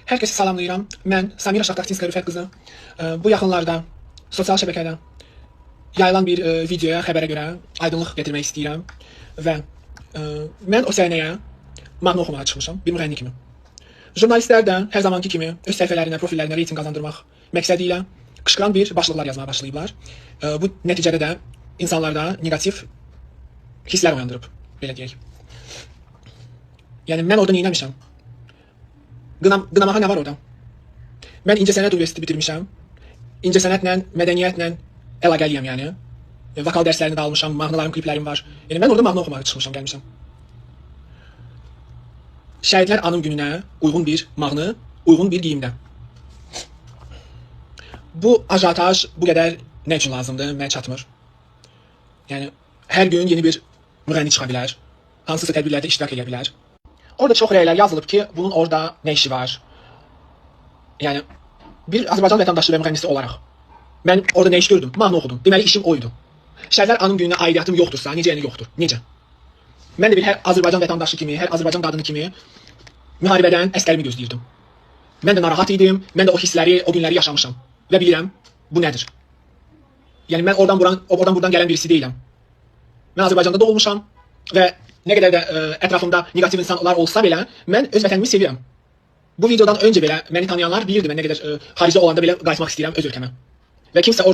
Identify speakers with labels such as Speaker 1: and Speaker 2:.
Speaker 1: Hər kəsi salamlayıram. Mən Samira Şahtaxtinska Rüfət qızı. Bu yaxınlarda sosial şəbəkədə yayılan bir videoya, xəbərə görə aydınlıq gətirmək istəyirəm və mən o səhnəyə mahnı oxumağa çıxmışam, bir müğənni kimi. Jurnalistlər də hər zamanki kimi öz səhifələrinə, profillərinə reyting qazandırmaq məqsədi ilə qışqıran bir başlıqlar yazmağa başlayıblar. Bu nəticədə də insanlarda negativ hisslər uyandırıb, belə deyək. Yəni mən orada nə etmişəm? Qınamağa nə var orada? Mən İncəsənət Universiteti bitirmişəm. İncəsənətlə, mədəniyyətlə əlaqəliyəm yəni. Vokal dərslərini də almışam, mahnılarım, kliplərim var. Yəni mən orada mahnı oxumağa çıxmışam, gəlmişəm. Şəhidlər anım gününə uyğun bir mahnı, uyğun bir geyimdə. Bu ajataj bu qədər nə üçün lazımdır, mənə çatmır. Yəni hər gün yeni bir müğənni çıxa bilər, hansısa tədbirlərdə iştirak edə bilər. Orada çox rəylər yazılıb ki, bunun orada nə işi var? Yəni bir Azərbaycan vətəndaşı və müğənnisi olaraq mən orada nə iş gördüm? Mahnı oxudum. Deməli işim o idi. Şəhidlər anım gününə aidiyyatım yoxdursa, necə yəni yoxdur? Necə? Mən də bir hər Azərbaycan vətəndaşı kimi, hər Azərbaycan qadını kimi müharibədən əsgərimi gözləyirdim. Mən də narahat idim, mən də o hissləri, o günləri yaşamışam və bilirəm bu nədir. Yəni mən oradan buradan gələn birisi deyiləm. Mən Azərbaycanda doğulmuşam və nə qədər də ətrafımda negativ insanlar olsa belə, mən öz vətənimi sevirəm. Bu videodan öncə belə məni tanıyanlar bilirdi mən nə qədər xaricdə olanda belə qayıtmaq istəyirəm öz ölkəmə. Və kimsə oradan